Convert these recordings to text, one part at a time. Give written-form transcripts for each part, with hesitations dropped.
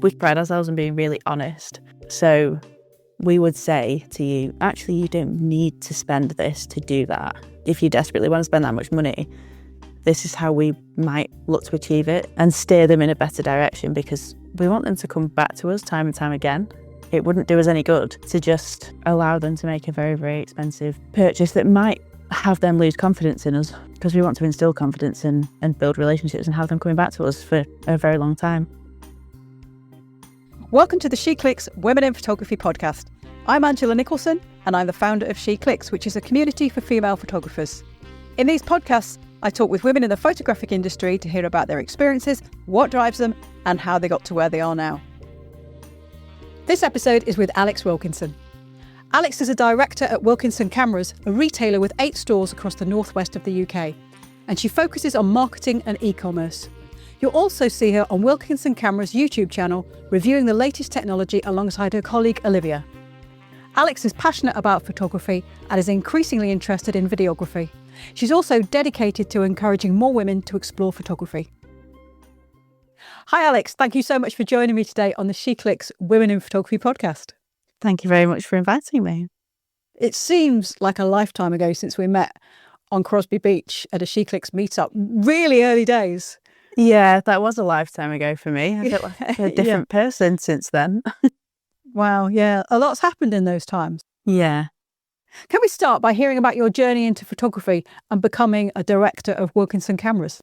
we pride ourselves on being really honest. So we would say to you, actually, you don't need to spend this to do that. If you desperately want to spend that much money, this is how we might look to achieve it, and steer them in a better direction, because we want them to come back to us time and time again. It wouldn't do us any good to just allow them to make a very, very expensive purchase that might have them lose confidence in us, because we want to instill confidence and build relationships and have them coming back to us for a very long time. Welcome to the SheClicks Women in Photography podcast. I'm Angela Nicholson, and I'm the founder of SheClicks, which is a community for female photographers. In these podcasts, I talk with women in the photographic industry to hear about their experiences, what drives them, and how they got to where they are now. This episode is with Alex Wilkinson. Alex is a director at Wilkinson Cameras, a retailer with 8 stores across the northwest of the UK, and she focuses on marketing and e-commerce. You'll also see her on Wilkinson Cameras YouTube channel, reviewing the latest technology alongside her colleague Olivia. Alex is passionate about photography and is increasingly interested in videography. She's also dedicated to encouraging more women to explore photography. Hi Alex, thank you so much for joining me today on the SheClicks Women in Photography podcast. Thank you very much for inviting me. It seems like a lifetime ago since we met on Crosby Beach at a SheClicks meetup, really early days. Yeah, that was a lifetime ago for me. I feel like a different person since then. Wow, yeah, a lot's happened in those times. Yeah. Can we start by hearing about your journey into photography and becoming a director of Wilkinson Cameras?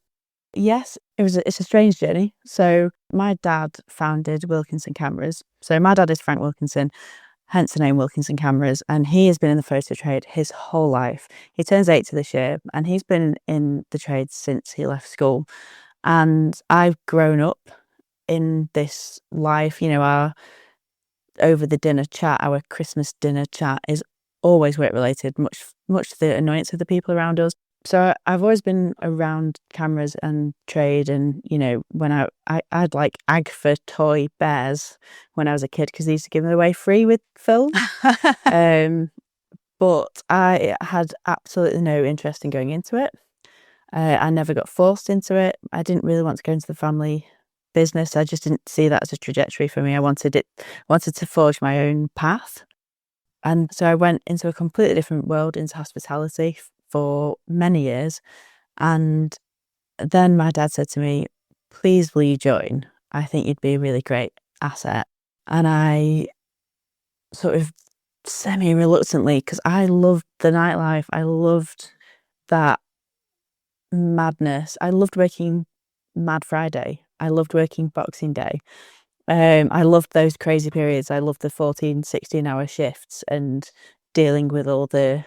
Yes, it's a strange journey. So my dad founded Wilkinson Cameras. So my dad is Frank Wilkinson, hence the name Wilkinson Cameras, and he has been in the photo trade his whole life. He turns 80 this year, and he's been in the trade since he left school. And I've grown up in this life. You know, our over the dinner chat, our Christmas dinner chat is always work related, much to the annoyance of the people around us. So I've always been around cameras and trade, and you know, when I'd like Agfa toy bears when I was a kid, because they used to give them away free with film. But I had absolutely no interest in going into it. I never got forced into it. I didn't really want to go into the family business. I just didn't see that as a trajectory for me. I wanted to forge my own path. And so I went into a completely different world, into hospitality for many years. And then my dad said to me, please, will you join? I think you'd be a really great asset. And I sort of semi-reluctantly, because I loved the nightlife. I loved that madness. I loved working Mad Friday. I loved working Boxing Day. I loved those crazy periods. I loved the 14, 16-hour shifts and dealing with all the,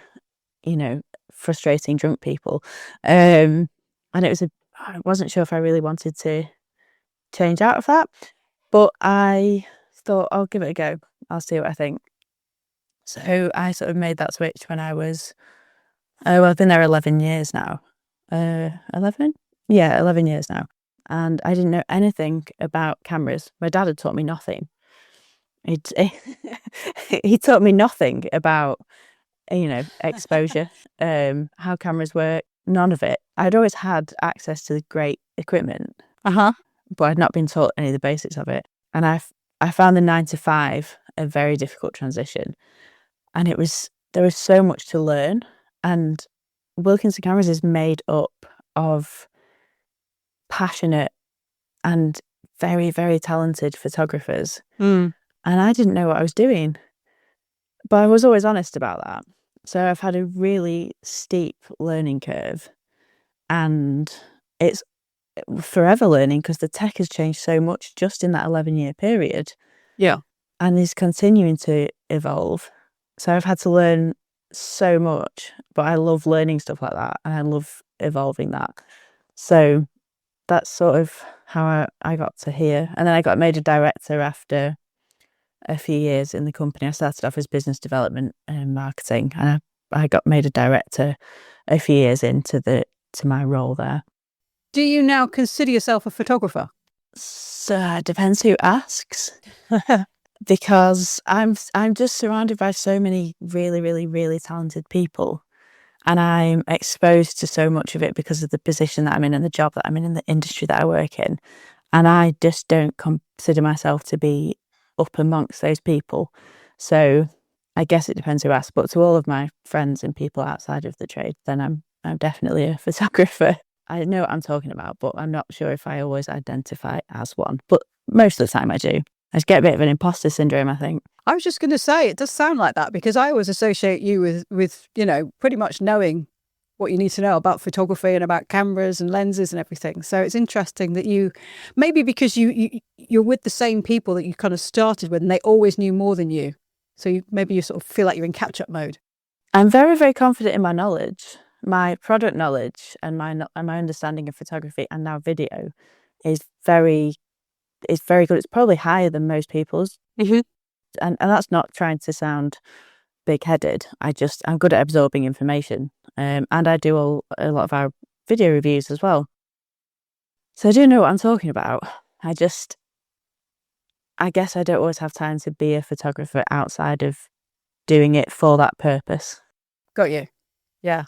you know, frustrating drunk people. And I wasn't sure if I really wanted to change out of that, but I thought I'll give it a go. I'll see what I think. So I sort of made that switch when I was, I've been there 11 years now. 11? Yeah, 11 years now. And I didn't know anything about cameras. My dad had taught me nothing. He taught me nothing about, you know, exposure, how cameras work, none of it. I'd always had access to great equipment, but I'd not been taught any of the basics of it. And I found the 9 to 5 a very difficult transition. And there was so much to learn. And Wilkinson Cameras is made up of passionate and very, very talented photographers. And I didn't know what I was doing, but I was always honest about that. So I've had a really steep learning curve, and it's forever learning because the tech has changed so much just in that 11-year period. Yeah. And is continuing to evolve. So I've had to learn so much, but I love learning stuff like that, and I love evolving that. So that's sort of how I got to here. And then I got made a director after a few years in the company. I started off as business development and marketing, and I got made a director a few years into my role there. Do you now consider yourself a photographer? So it depends who asks. Because I'm just surrounded by so many really, really, really talented people, and I'm exposed to so much of it because of the position that I'm in and the job that I'm in and the industry that I work in. And I just don't consider myself to be up amongst those people. So I guess it depends who asks, but to all of my friends and people outside of the trade, then I'm definitely a photographer. I know what I'm talking about, but I'm not sure if I always identify as one. But most of the time I do. I just get a bit of an imposter syndrome, I think. I was just going to say, it does sound like that, because I always associate you with pretty much knowing what you need to know about photography and about cameras and lenses and everything. So it's interesting that you, maybe because you're with the same people that you kind of started with, and they always knew more than you. So maybe you sort of feel like you're in catch-up mode. I'm very, very confident in my knowledge. My product knowledge and my understanding of photography and now video is very good. It's probably higher than most people's. Mm-hmm. And that's not trying to sound big-headed. I'm good at absorbing information. And I do a lot of our video reviews as well. So I do know what I'm talking about. I guess I don't always have time to be a photographer outside of doing it for that purpose. Got you. Yeah.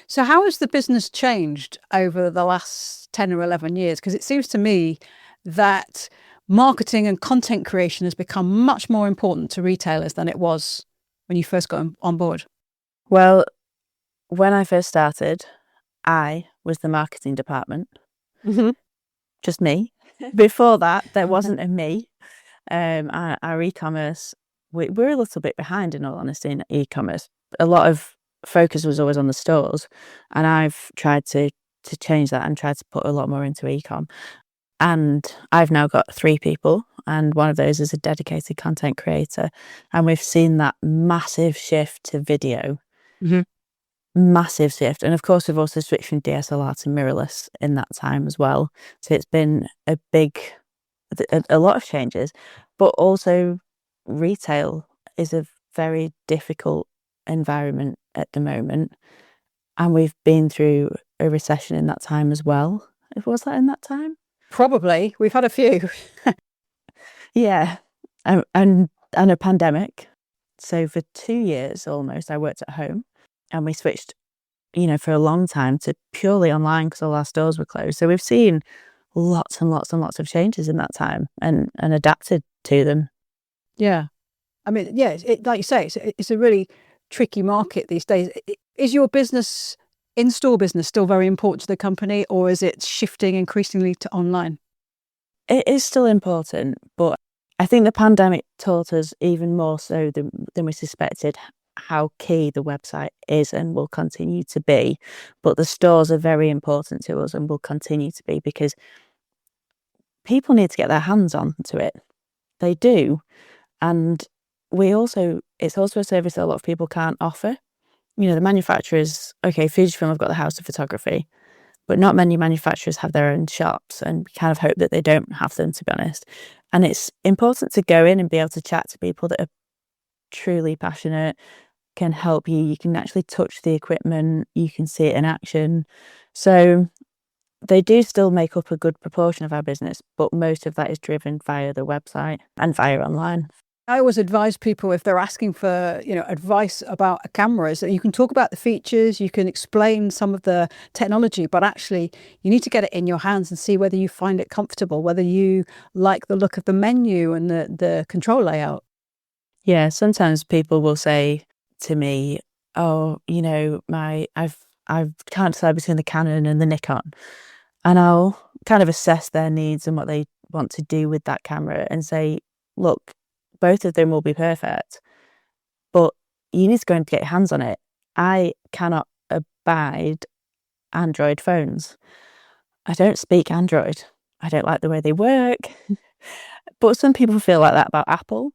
So how has the business changed over the last 10 or 11 years? Because it seems to me that marketing and content creation has become much more important to retailers than it was when you first got on board. Well, when I first started, I was the marketing department. Mm-hmm. Just me. Before that, there wasn't a me. Our e-commerce, we're a little bit behind, in all honesty, in e-commerce. A lot of focus was always on the stores, and I've tried to change that and tried to put a lot more into e-com. And I've now got 3 people, and one of those is a dedicated content creator. And we've seen that massive shift to video. Mm-hmm. Massive shift. And of course, we've also switched from DSLR to mirrorless in that time as well. So it's been a lot of changes, but also retail is a very difficult environment at the moment. And we've been through a recession in that time as well. Was that in that time? Probably. We've had a few. Yeah. And a pandemic. So for 2 years almost, I worked at home, and we switched, for a long time to purely online because all our stores were closed. So we've seen lots and lots and lots of changes in that time and adapted to them. Yeah. I mean, yeah, like you say, it's a really tricky market these days. Is your business, in-store business, still very important to the company, or is it shifting increasingly to online? It is still important, but I think the pandemic taught us even more so than we suspected how key the website is and will continue to be. But the stores are very important to us and will continue to be, because people need to get their hands onto it. They do. And it's also a service that a lot of people can't offer. The manufacturers, okay, Fujifilm have got the house of photography, but not many manufacturers have their own shops, and we kind of hope that they don't have them, to be honest. And it's important to go in and be able to chat to people that are truly passionate, can help you. You can actually touch the equipment, you can see it in action. So they do still make up a good proportion of our business, but most of that is driven via the website and via online. I always advise people, if they're asking for, advice about a camera, is that you can talk about the features, you can explain some of the technology, but actually you need to get it in your hands and see whether you find it comfortable, whether you like the look of the menu and the control layout. Yeah, sometimes people will say to me, "Oh, I can't decide between the Canon and the Nikon," and I'll kind of assess their needs and what they want to do with that camera and say, "Look, both of them will be perfect, but you need to go and get your hands on it." I cannot abide Android phones. I don't speak Android. I don't like the way they work. But some people feel like that about Apple,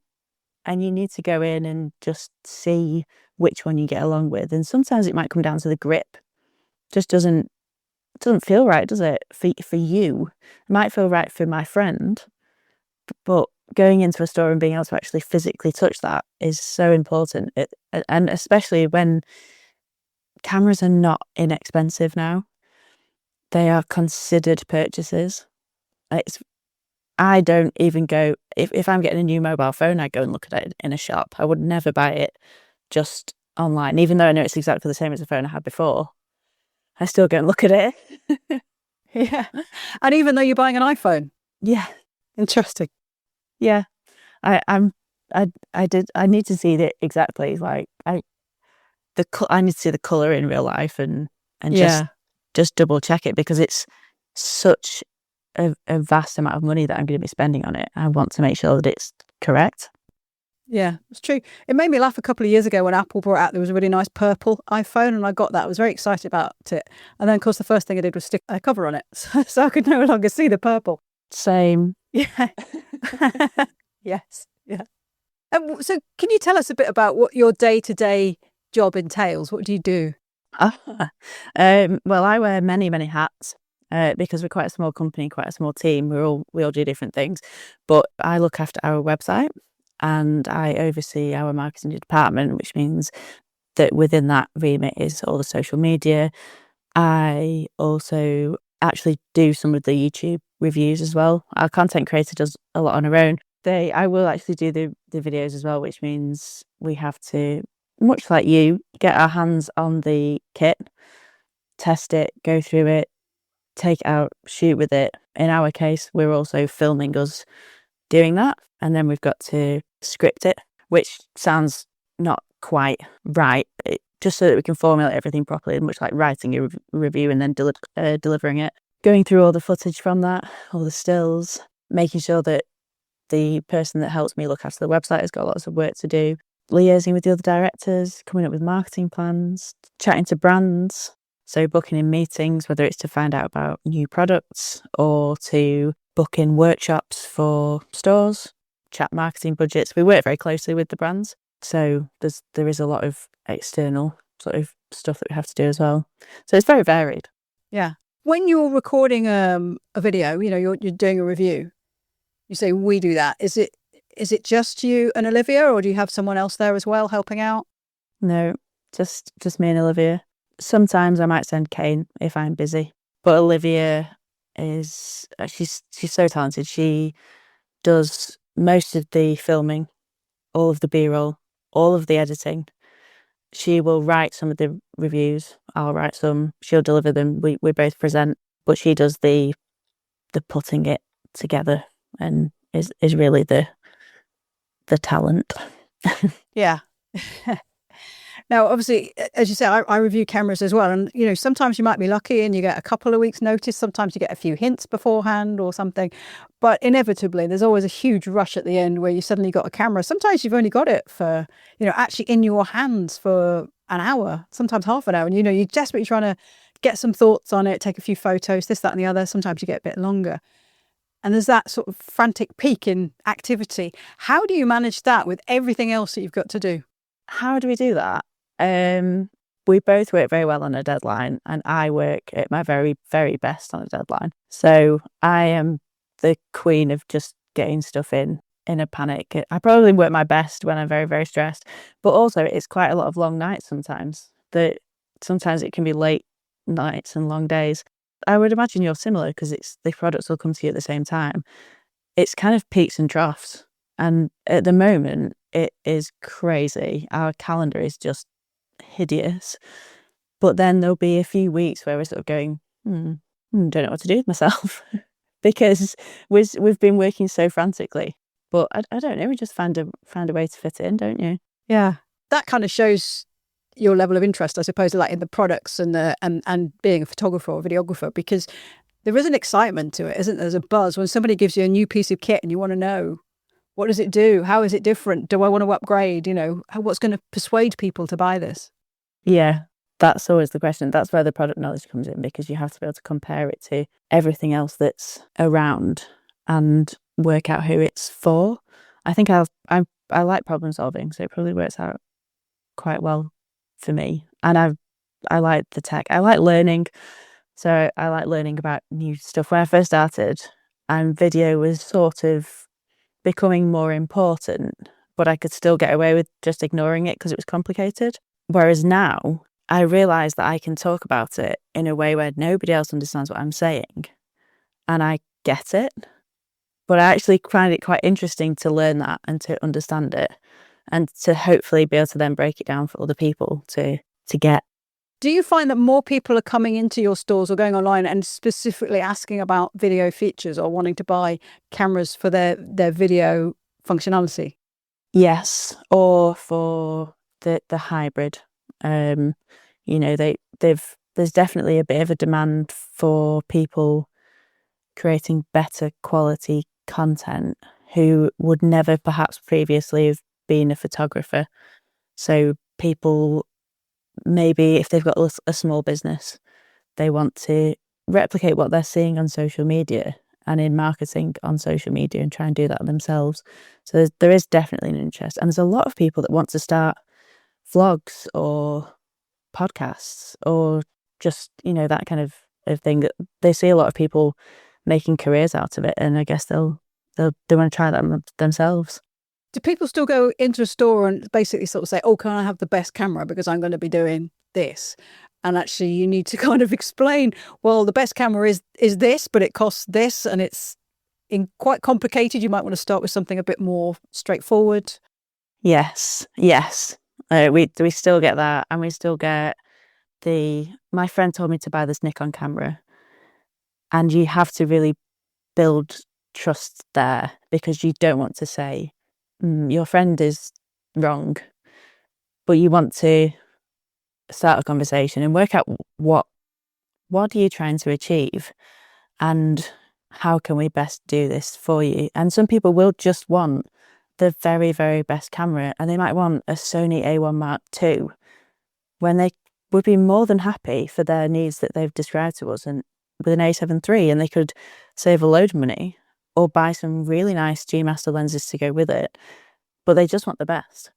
and you need to go in and just see which one you get along with. And sometimes it might come down to the grip. Just doesn't feel right, does it? For you, it might feel right for my friend, but going into a store and being able to actually physically touch that is so important. And especially when cameras are not inexpensive now, they are considered purchases. I don't even go, if I'm getting a new mobile phone, I go and look at it in a shop. I would never buy it just online, even though I know it's exactly the same as the phone I had before. I still go and look at it. Yeah. And even though you're buying an iPhone, Yeah, Interesting. yeah. I need to see it exactly. Like I need to see the color in real life and Yeah. just double check it, because it's such a vast amount of money that I'm going to be spending on it. I want to make sure that it's correct. Yeah, it's true. It made me laugh a couple of years ago when Apple brought out there was a really nice purple iPhone, and I got that. I was very excited about it. And then, of course, the first thing I did was stick a cover on it. So I could no longer see the purple. Same. Yeah. Yes. Yeah. So can you tell us a bit about what your day-to-day job entails? What do you do? Well, I wear many, many hats because we're quite a small company, quite a small team. We all do different things, but I look after our website and I oversee our marketing department, which means that within that remit is all the social media. I also actually do some of the YouTube reviews as well. Our content creator does a lot on her own. I will actually do the videos as well, which means we have to, much like you, get our hands on the kit, test it, go through it, take it out, shoot with it. In our case, we're also filming us doing that, and then we've got to script it, which sounds not quite right, just so that we can formulate everything properly, much like writing a review and then delivering it. Going through all the footage from that, all the stills, making sure that the person that helps me look after the website has got lots of work to do, liaising with the other directors, coming up with marketing plans, chatting to brands, so booking in meetings, whether it's to find out about new products or to book in workshops for stores, chat marketing budgets. We work very closely with the brands, so there is a lot of external sort of stuff that we have to do as well. So it's very varied. Yeah. When you're recording a video, you're doing a review, you say we do that. Is it just you and Olivia, or do you have someone else there as well helping out? No, just me and Olivia. Sometimes I might send Kane if I'm busy, but Olivia is she's so talented. She does most of the filming, all of the B-roll, all of the editing. She will write some of the reviews. I'll write some. She'll deliver them. We both present, but she does the putting it together and is really the talent. Yeah. Now, obviously, as you say, I review cameras as well. And, sometimes you might be lucky and you get a couple of weeks' notice. Sometimes you get a few hints beforehand or something. But inevitably, there's always a huge rush at the end where you suddenly got a camera. Sometimes you've only got it for, actually in your hands for an hour, sometimes half an hour. And, you're desperately trying to get some thoughts on it, take a few photos, this, that, and the other. Sometimes you get a bit longer. And there's that sort of frantic peak in activity. How do you manage that with everything else that you've got to do? How do we do that? We both work very well on a deadline, and I work at my very, very best on a deadline. So I am the queen of just getting stuff in a panic. I probably work my best when I'm very, very stressed, but also it's quite a lot of long nights sometimes. Sometimes it can be late nights and long days. I would imagine you're similar because the products will come to you at the same time. It's kind of peaks and troughs, and at the moment it is crazy. Our calendar is just hideous, but then there'll be a few weeks where we're sort of going, don't know what to do with myself because we've been working so frantically. But I don't know, we just found a way to fit it in, don't you? Yeah, that kind of shows your level of interest, I suppose, like in the products and and being a photographer or videographer, because there is an excitement to it, isn't there? There's a buzz when somebody gives you a new piece of kit and you want to know, what does it do? How is it different? Do I want to upgrade? What's going to persuade people to buy this? Yeah, that's always the question. That's where the product knowledge comes in, because you have to be able to compare it to everything else that's around and work out who it's for. I think I like problem solving, so it probably works out quite well for me. And I like the tech. I like learning. So I like learning about new stuff. When I first started, and video was sort of becoming more important, but I could still get away with just ignoring it because it was complicated. Whereas now I realise that I can talk about it in a way where nobody else understands what I'm saying and I get it. But I actually find it quite interesting to learn that and to understand it and to hopefully be able to then break it down for other people to get. Do you find that more people are coming into your stores or going online and specifically asking about video features or wanting to buy cameras for their video functionality? Yes, or for the hybrid. You know, there's definitely a bit of a demand for people creating better quality content who would never perhaps previously have been a photographer. So people, maybe if they've got a small business, they want to replicate what they're seeing on social media and in marketing on social media and try and do that themselves. So there is definitely an interest. And there's a lot of people that want to start vlogs or podcasts or just, you know, that kind of thing. That they see a lot of people making careers out of it, and I guess they want to try that themselves. Do people still go into a store and basically sort of say, oh, can I have the best camera because I'm going to be doing this? And actually you need to kind of explain, well, the best camera is this, but it costs this, and it's quite complicated. You might want to start with something a bit more straightforward. Yes. We still get that, and we still get my friend told me to buy this Nikon camera, and you have to really build trust there, because you don't want to say your friend is wrong, but you want to start a conversation and work out what are you trying to achieve and how can we best do this for you. And some people will just want the very, very best camera, and they might want a Sony A1 Mark II when they would be more than happy for their needs that they've described to us, and with an A7 III, and they could save a load of money or buy some really nice G Master lenses to go with it, but they just want the best.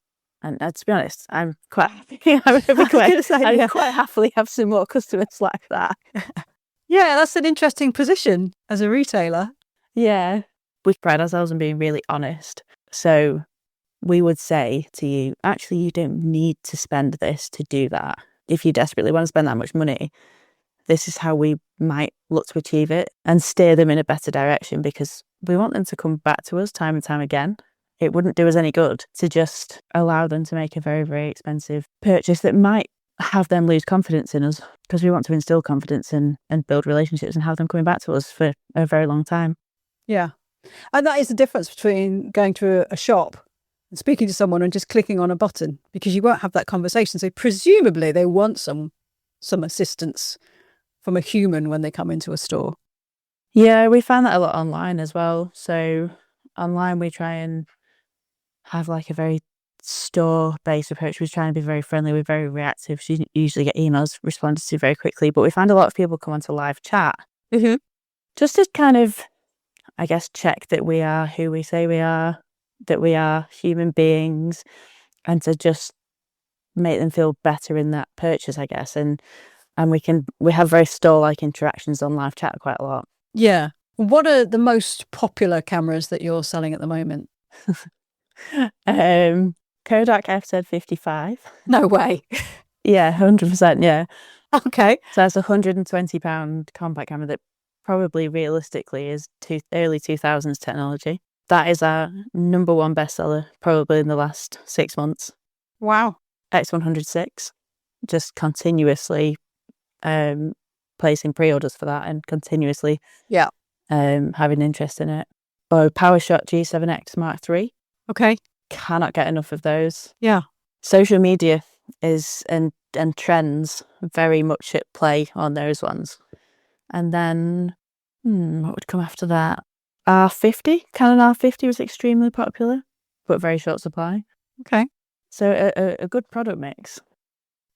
And to be honest, I'm quite happy. I'd quite happily have some more customers like that. Yeah, that's an interesting position as a retailer. Yeah, we pride ourselves on being really honest. So we would say to you, actually, you don't need to spend this to do that. If you desperately want to spend that much money, this is how we might look to achieve it, and steer them in a better direction, because we want them to come back to us time and time again. It wouldn't do us any good to just allow them to make a very, very expensive purchase that might have them lose confidence in us, because we want to instill confidence and build relationships and have them coming back to us for a very long time. Yeah. And that is the difference between going to a shop and speaking to someone and just clicking on a button, because you won't have that conversation. So presumably they want some assistance from a human when they come into a store. Yeah, we find that a lot online as well. So online we try and have like a very store-based approach. We try and be very friendly. We're very reactive. So you usually get emails responded to very quickly. But we find a lot of people come onto live chat just to kind of, I guess, check that we are who we say we are, that we are human beings, and to just make them feel better in that purchase, I guess. And we have very store-like interactions on live chat quite a lot. Yeah. What are the most popular cameras that you're selling at the moment? Kodak FZ55. No way. Yeah, 100%. Yeah. Okay. So that's £120 compact camera that probably realistically is early 2000s technology. That is our number one bestseller probably in the last 6 months. Wow. X106, just continuously placing pre-orders for that and continuously having interest in it. Or PowerShot G7X Mark III. Okay. Cannot get enough of those. Yeah. Social media is and trends very much at play on those ones. And then what would come after that? R50, Canon R50 was extremely popular, but very short supply. Okay. So a good product mix.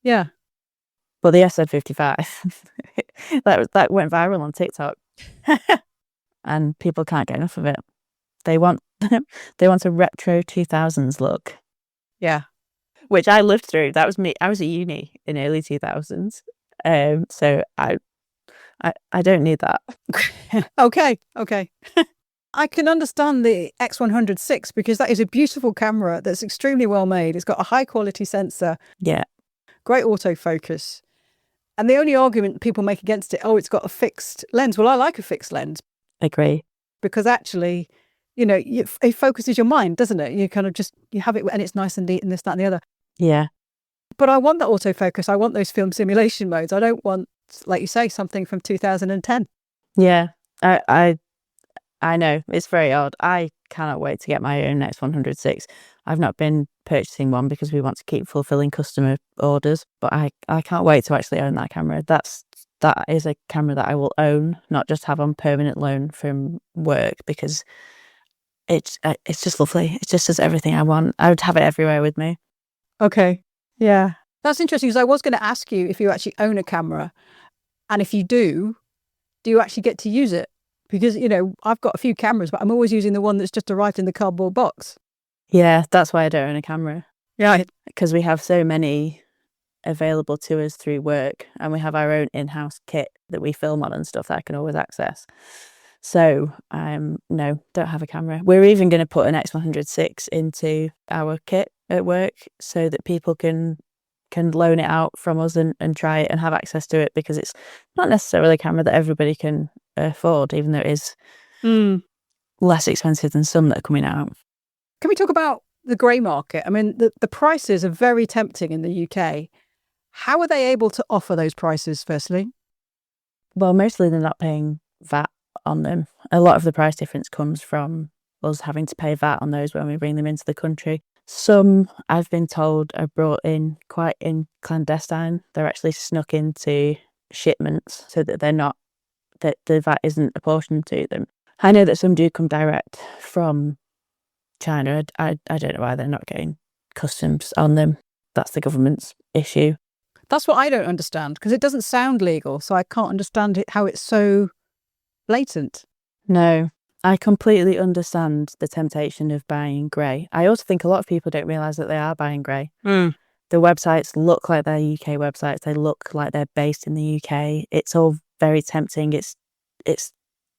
Yeah. But the SZ55, that went viral on TikTok, and people can't get enough of it. They want a retro 2000s look. Yeah. Which I lived through. That was me. I was at uni in early 2000s. So I don't need that. Okay. I can understand the X106 because that is a beautiful camera that's extremely well made. It's got a high quality sensor. Yeah. Great autofocus. And the only argument people make against it, it's got a fixed lens. Well, I like a fixed lens. Agree. Because actually, it focuses your mind, doesn't it? You kind of you have it and it's nice and neat and this, that and the other. Yeah. But I want the autofocus. I want those film simulation modes. I don't want, like you say, something from 2010. Yeah, I know, it's very odd. I cannot wait to get my own X106. I've not been purchasing one because we want to keep fulfilling customer orders, but I can't wait to actually own that camera. That is a camera that I will own, not just have on permanent loan from work, because it's just lovely. It just does everything I want. I would have it everywhere with me. Okay. Yeah. That's interesting, because I was going to ask you if you actually own a camera, and if you do you actually get to use it? Because, I've got a few cameras, but I'm always using the one that's just arrived in the cardboard box. Yeah, that's why I don't own a camera. Yeah. Because we have so many available to us through work, and we have our own in-house kit that we film on and stuff that I can always access. So, no, don't have a camera. We're even going to put an X106 into our kit at work so that people can loan it out from us and try it and have access to it, because it's not necessarily a camera that everybody can afford, even though it is less expensive than some that are coming out. Can we talk about the grey market? I mean, the prices are very tempting in the UK. How are they able to offer those prices, firstly? Well, mostly they're not paying VAT on them. A lot of the price difference comes from us having to pay VAT on those when we bring them into the country. Some, I've been told, are brought in quite in clandestine. They're actually snuck into shipments so that they're not, that the VAT isn't apportioned to them. I know that some do come direct from China. I don't know why they're not getting customs on them. That's the government's issue. That's what I don't understand, because it doesn't sound legal, so I can't understand how it's so blatant. No, I completely understand the temptation of buying grey. I also think a lot of people don't realise that they are buying grey. The websites look like they're UK websites. They look like they're based in the UK. It's all very tempting. It's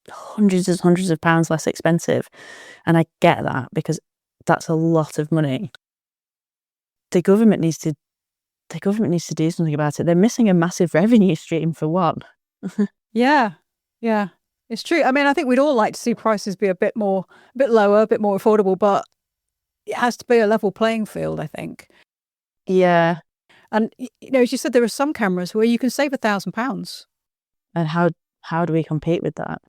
hundreds and hundreds of pounds less expensive. And I get that, because that's a lot of money. The government needs to do something about it. They're missing a massive revenue stream, for one. Yeah. It's true. I mean, I think we'd all like to see prices be a bit lower, a bit more affordable, but it has to be a level playing field, I think. Yeah. And, as you said, there are some cameras where you can save £1,000. And how do we compete with that?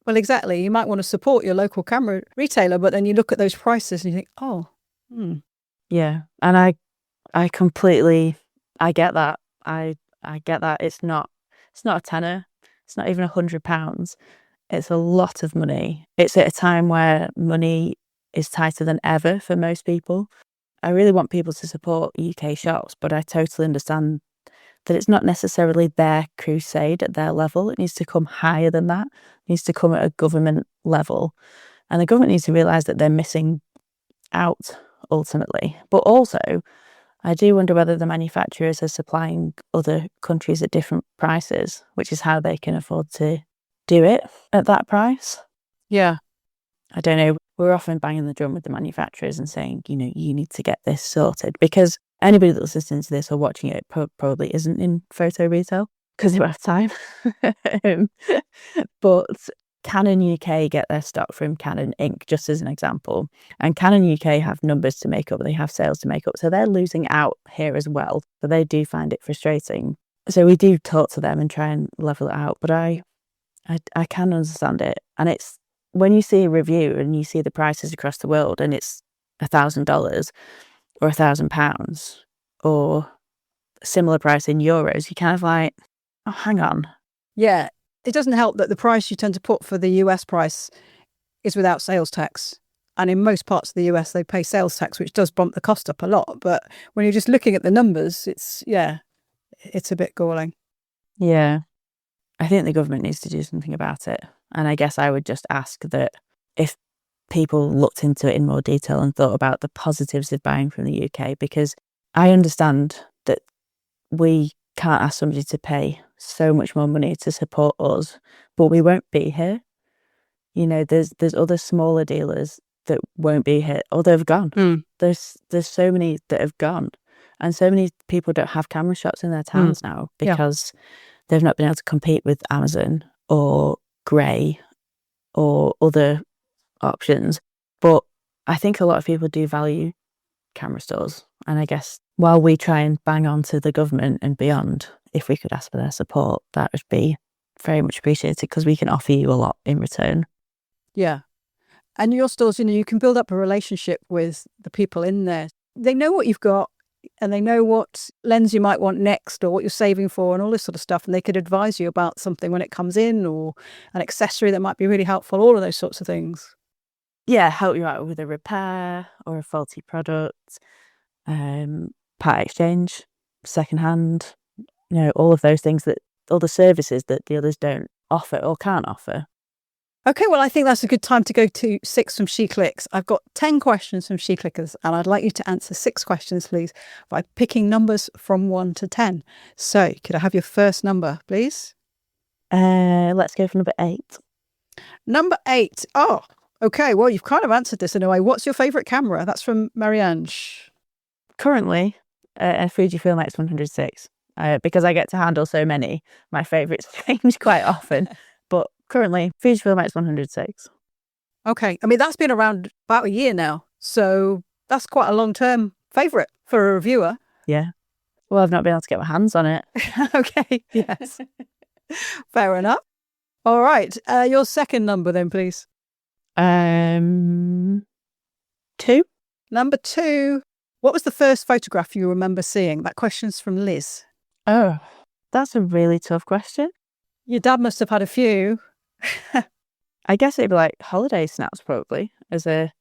Well, exactly. You might want to support your local camera retailer, but then you look at those prices and you think, Yeah. And I completely, I get that. I get that. It's not a tenner. It's not even £100. It's a lot of money. It's at a time where money is tighter than ever for most people. I really want people to support UK shops, but I totally understand that it's not necessarily their crusade at their level. It needs to come higher than that. It needs to come at a government level. And the government needs to realise that they're missing out ultimately. But also, I do wonder whether the manufacturers are supplying other countries at different prices, which is how they can afford to do it at that price. Yeah. I don't know. We're often banging the drum with the manufacturers and saying, you need to get this sorted, because anybody that's listening to this or watching it probably isn't in photo retail because they don't have time. But Canon UK get their stock from Canon Inc., just as an example. And Canon UK have numbers to make up, they have sales to make up. So they're losing out here as well. So they do find it frustrating. So we do talk to them and try and level it out. But I can understand it. And it's when you see a review and you see the prices across the world and it's $1,000 or £1,000 or a similar price in euros, you're kind of like, oh, hang on. Yeah. It doesn't help that the price you tend to put for the US price is without sales tax. And in most parts of the US, they pay sales tax, which does bump the cost up a lot. But when you're just looking at the numbers, it's a bit galling. Yeah. I think the government needs to do something about it. And I guess I would just ask that if people looked into it in more detail and thought about the positives of buying from the UK, because I understand that we can't ask somebody to pay so much more money to support us, but we won't be here. There's other smaller dealers that won't be here, or they've gone. There's so many that have gone, and so many people don't have camera shops in their towns now because they've not been able to compete with Amazon or Grey or other options. But I think a lot of people do value camera stores, and I guess while we try and bang on to the government and beyond, if we could ask for their support, that would be very much appreciated, because we can offer you a lot in return. Yeah. And your stores, you can build up a relationship with the people in there. They know what you've got, and they know what lens you might want next, or what you're saving for, and all this sort of stuff. And they could advise you about something when it comes in, or an accessory that might be really helpful, all of those sorts of things. Yeah, help you out with a repair or a faulty product, part exchange, secondhand, all of those things, all the services that dealers don't offer or can't offer. Okay, well, I think that's a good time to go to 6 from SheClicks. I've got 10 questions from SheClickers, and I'd like you to answer 6 questions, please, by picking numbers from 1 to 10. So, could I have your first number, please? Let's go for number 8. Number 8. Oh, okay. Well, you've kind of answered this in a way. What's your favourite camera? That's from Mariange. Currently, a Fujifilm X106. Because I get to handle so many, my favourites change quite often. But currently, Fujifilm X106. Okay. I mean, that's been around about a year now. So that's quite a long-term favourite for a reviewer. Yeah. Well, I've not been able to get my hands on it. Okay. Yes. Fair enough. All right. Your second number then, please. 2. Number 2. What was the first photograph you remember seeing? That question's from Liz. Oh, that's a really tough question. Your dad must have had a few. I guess it'd be like holiday snaps, probably, as a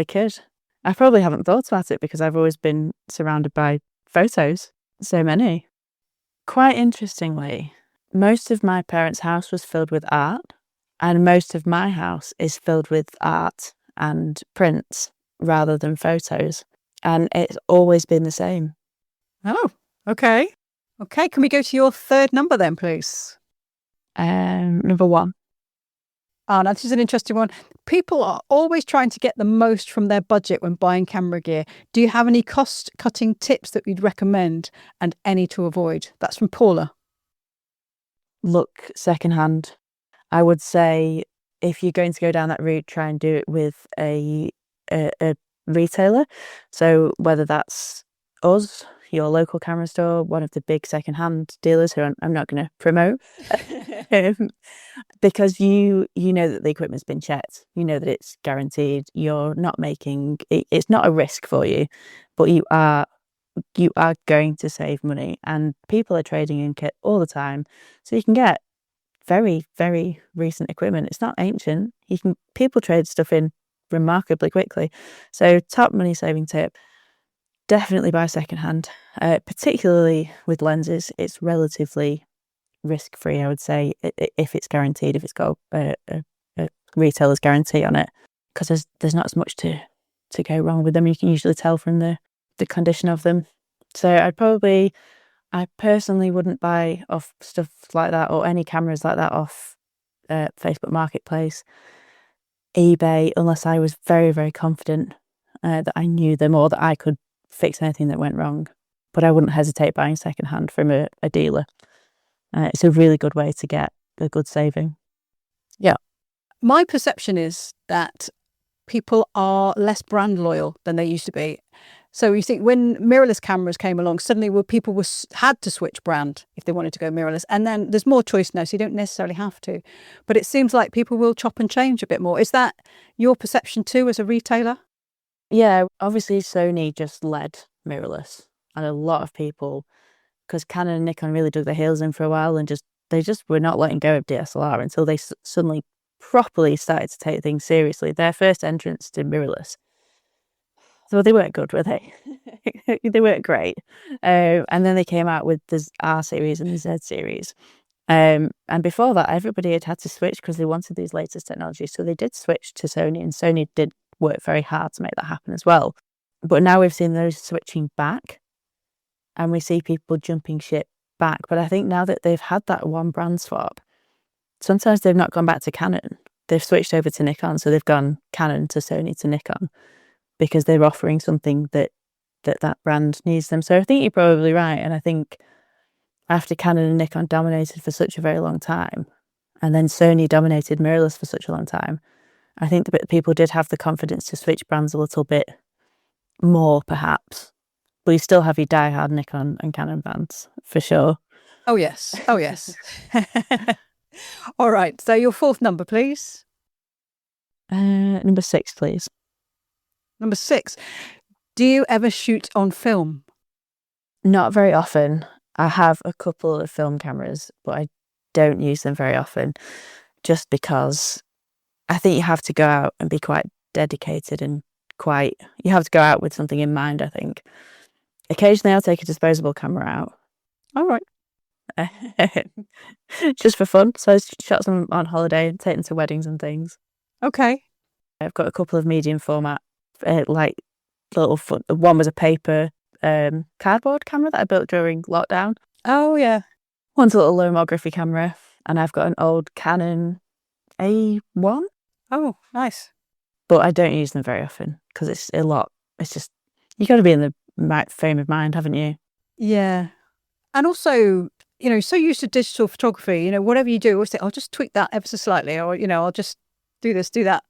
kid. I probably haven't thought about it because I've always been surrounded by photos, so many. Quite interestingly, most of my parents' house was filled with art, and most of my house is filled with art and prints rather than photos. And it's always been the same. Oh, okay. Okay, can we go to your third number then, please? Number 1. Oh, now this is an interesting one. People are always trying to get the most from their budget when buying camera gear. Do you have any cost-cutting tips that you'd recommend, and any to avoid? That's from Paula. Look secondhand. I would say if you're going to go down that route, try and do it with a retailer. So whether that's us, your local camera store, one of the big secondhand dealers who I'm not going to promote, because you know that the equipment's been checked, you know that it's guaranteed. You're not making it's not a risk for you, but you are going to save money, and people are trading in kit all the time, so you can get very, very recent equipment. It's not ancient. People trade stuff in remarkably quickly. So top money saving tip: definitely buy secondhand. Particularly with lenses, it's relatively risk-free, I would say, if it's guaranteed, if it's got a retailer's guarantee on it, because there's not as much to go wrong with them. You can usually tell from the condition of them. So I personally wouldn't buy off stuff like that, or any cameras like that, off Facebook Marketplace, eBay, unless I was very, very confident that I knew them or that I could fix anything that went wrong. But I wouldn't hesitate buying secondhand from a dealer. It's a really good way to get a good saving. Yeah. My perception is that people are less brand loyal than they used to be. So you think when mirrorless cameras came along, suddenly people had to switch brand if they wanted to go mirrorless. And then there's more choice now, so you don't necessarily have to. But it seems like people will chop and change a bit more. Is that your perception too as a retailer? Yeah, obviously Sony just led mirrorless. And a lot of people, because Canon and Nikon really dug their heels in for a while, and they just were not letting go of DSLR until they suddenly properly started to take things seriously. Their first entrance to mirrorless. So they weren't good, were they? They weren't great. And then they came out with the R series and the Z series. And before that, everybody had to switch because they wanted these latest technologies. So they did switch to Sony, and Sony did work very hard to make that happen as well. But now we've seen those switching back, and we see people jumping ship back. But I think now that they've had that one brand swap, sometimes they've not gone back to Canon. They've switched over to Nikon. So they've gone Canon to Sony to Nikon, because they're offering something that brand needs them. So I think you're probably right. And I think after Canon and Nikon dominated for such a very long time, and then Sony dominated mirrorless for such a long time, I think that people did have the confidence to switch brands a little bit more, perhaps. But you still have your die-hard Nikon and Canon fans, for sure. Oh, yes. Oh, yes. All right. So your fourth number, please. Number 6, please. Number 6. Do you ever shoot on film? Not very often. I have a couple of film cameras, but I don't use them very often, just because I think you have to go out and be quite dedicated and you have to go out with something in mind, I think. Occasionally I'll take a disposable camera out. All right. Just for fun. So I shot some on holiday and take them to weddings and things. Okay. I've got a couple of medium format, like little fun. One was a paper cardboard camera that I built during lockdown. Oh, yeah. One's a little lomography camera, and I've got an old Canon A1. Oh, nice. But I don't use them very often because it's a lot. It's just, you got to be in the right frame of mind, haven't you? Yeah. And also, so used to digital photography, whatever you do, always say, I'll just tweak that ever so slightly, or, I'll just do this, do that.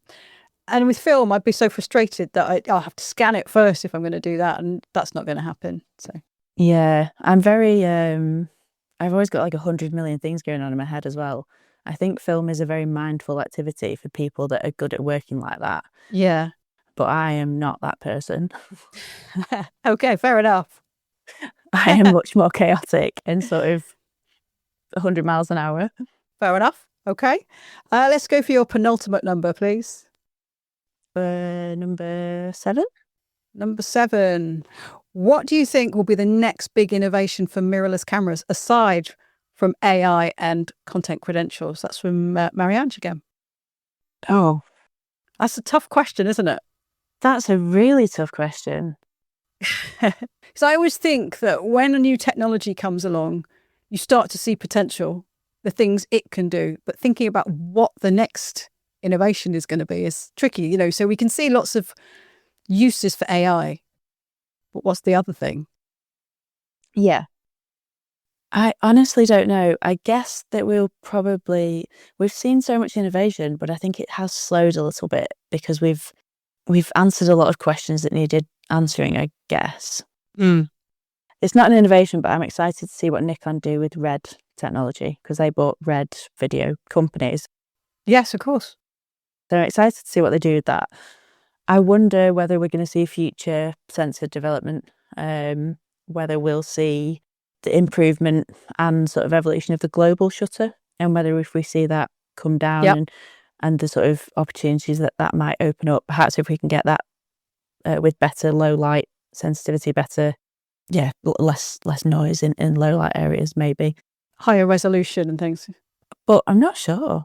And with film, I'd be so frustrated that I'll have to scan it first if I'm going to do that. And that's not going to happen. So, yeah, I'm very, I've always got like 100 million things going on in my head as well. I think film is a very mindful activity for people that are good at working like that. Yeah. But I am not that person. Okay, fair enough. I am much more chaotic and sort of 100 miles an hour. Fair enough. Okay. Let's go for your penultimate number, please. Number 7. Number 7. What do you think will be the next big innovation for mirrorless cameras aside from AI and content credentials? That's from Marianne again. Oh, that's a tough question, isn't it? That's a really tough question. Because I always think that when a new technology comes along, you start to see potential, the things it can do. But thinking about what the next innovation is going to be is tricky, so we can see lots of uses for AI. But what's the other thing? Yeah. I honestly don't know. I guess that we've seen so much innovation, but I think it has slowed a little bit because we've answered a lot of questions that needed answering, I guess. It's not an innovation, but I'm excited to see what Nikon do with RED technology because they bought RED video companies. Yes, of course. So I'm excited to see what they do with that. I wonder whether we're going to see future sensor development, whether we'll see the improvement and sort of evolution of the global shutter, and whether if we see that come down and the sort of opportunities that might open up, perhaps if we can get that with better low light sensitivity, less noise in low light areas, maybe higher resolution and things. But I'm not sure.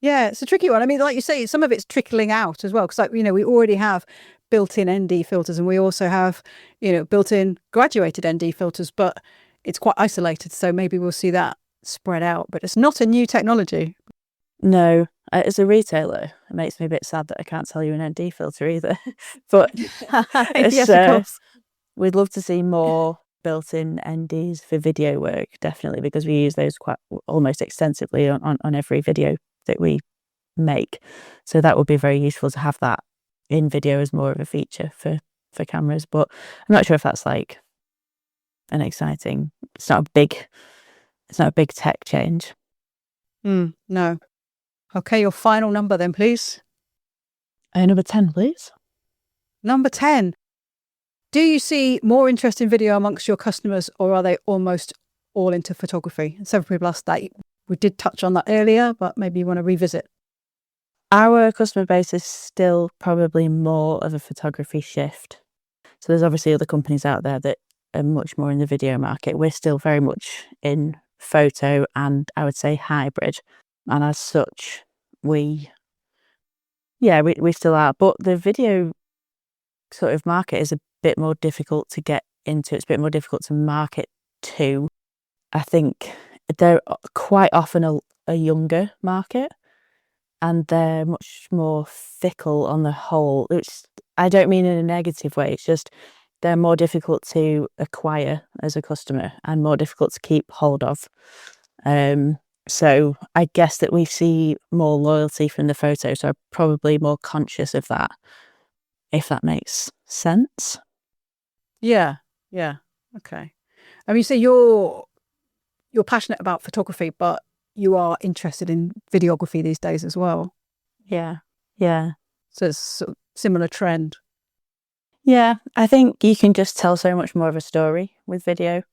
Yeah, it's a tricky one. I mean, like you say, some of it's trickling out as well because, we already have built-in ND filters, and we also have, built-in graduated ND filters, but it's quite isolated. So maybe we'll see that spread out. But it's not a new technology. No, as a retailer, it makes me a bit sad that I can't sell you an ND filter either. But yes, of course. We'd love to see more built-in NDs for video work, definitely, because we use those almost extensively on every video that we make. So that would be very useful to have that in video as more of a feature for cameras. But I'm not sure if that's like an exciting. It's not a big tech change. No. Okay, your final number then, please. Number 10, please. Number 10. Do you see more interest in video amongst your customers, or are they almost all into photography? Several people asked that. We did touch on that earlier, but maybe you want to revisit. Our customer base is still probably more of a photography shift. So there's obviously other companies out there that are much more in the video market. We're still very much in photo and I would say hybrid. And as such, we still are. But the video sort of market is a bit more difficult to get into. It's a bit more difficult to market to. I think they're quite often a younger market, and they're much more fickle on the whole, which I don't mean in a negative way. It's just they're more difficult to acquire as a customer and more difficult to keep hold of. So I guess that we see more loyalty from the photo, so I'm probably more conscious of that, if that makes sense. Yeah. Yeah. Okay. I mean, you say you're passionate about photography, but you are interested in videography these days as well. Yeah. Yeah. So it's sort of similar trend. Yeah. I think you can just tell so much more of a story with video.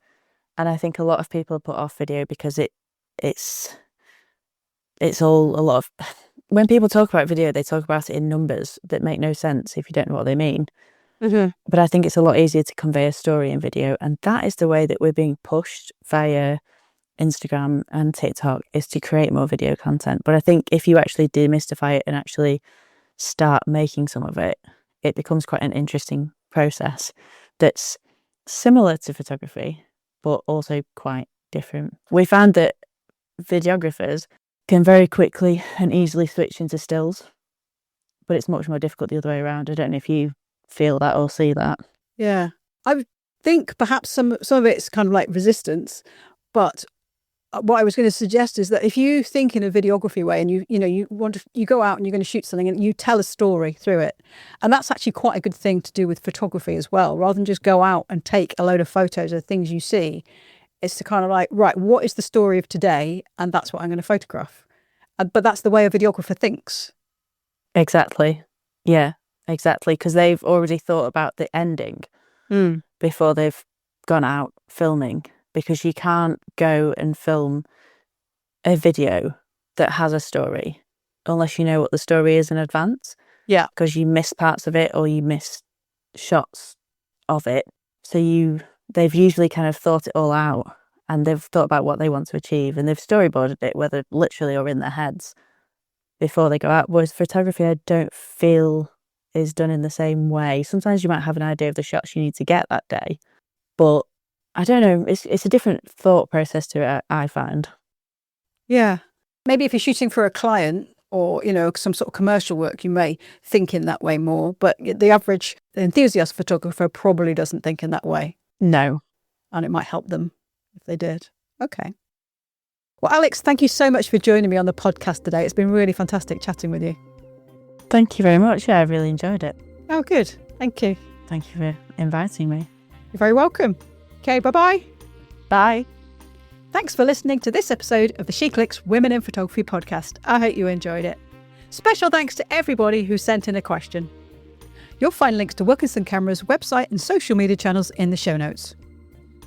And I think a lot of people put off video because it's all a lot of when people talk about video, they talk about it in numbers that make no sense if you don't know what they mean. Mm-hmm. But I think it's a lot easier to convey a story in video, and that is the way that we're being pushed via Instagram and TikTok, is to create more video content. But I think if you actually demystify it and actually start making some of it, it becomes quite an interesting process that's similar to photography, but also quite different. We found that videographers can very quickly and easily switch into stills, but it's much more difficult the other way around. I don't know if you feel that or see that. Yeah. I think perhaps some of it's kind of like resistance, but what I was going to suggest is that if you think in a videography way and you go out and you're going to shoot something and you tell a story through it, and that's actually quite a good thing to do with photography as well, rather than just go out and take a load of photos of things you see. It's to kind of like, right, what is the story of today? And that's what I'm going to photograph. But that's the way a videographer thinks. Exactly. Yeah, exactly. Because they've already thought about the ending before they've gone out filming. Because you can't go and film a video that has a story unless you know what the story is in advance. Yeah. Because you miss parts of it or you miss shots of it. So they've usually kind of thought it all out, and they've thought about what they want to achieve, and they've storyboarded it, whether literally or in their heads, before they go out. Whereas photography, I don't feel is done in the same way. Sometimes you might have an idea of the shots you need to get that day, but I don't know, it's a different thought process to it, I find. Yeah. Maybe if you're shooting for a client or, some sort of commercial work, you may think in that way more, but the average enthusiast photographer probably doesn't think in that way. No. And it might help them if they did. Okay. Well, Alex, thank you so much for joining me on the podcast today. It's been really fantastic chatting with you. Thank you very much. Yeah, I really enjoyed it. Oh, good. Thank you. Thank you for inviting me. You're very welcome. Okay, bye-bye. Bye. Thanks for listening to this episode of the SheClicks Women in Photography podcast. I hope you enjoyed it. Special thanks to everybody who sent in a question. You'll find links to Wilkinson Cameras' website and social media channels in the show notes.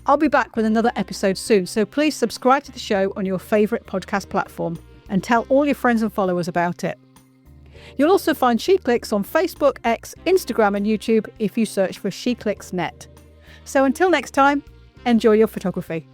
I'll be back with another episode soon, so please subscribe to the show on your favourite podcast platform and tell all your friends and followers about it. You'll also find SheClicks on Facebook, X, Instagram and YouTube if you search for SheClicksNet. So until next time, enjoy your photography.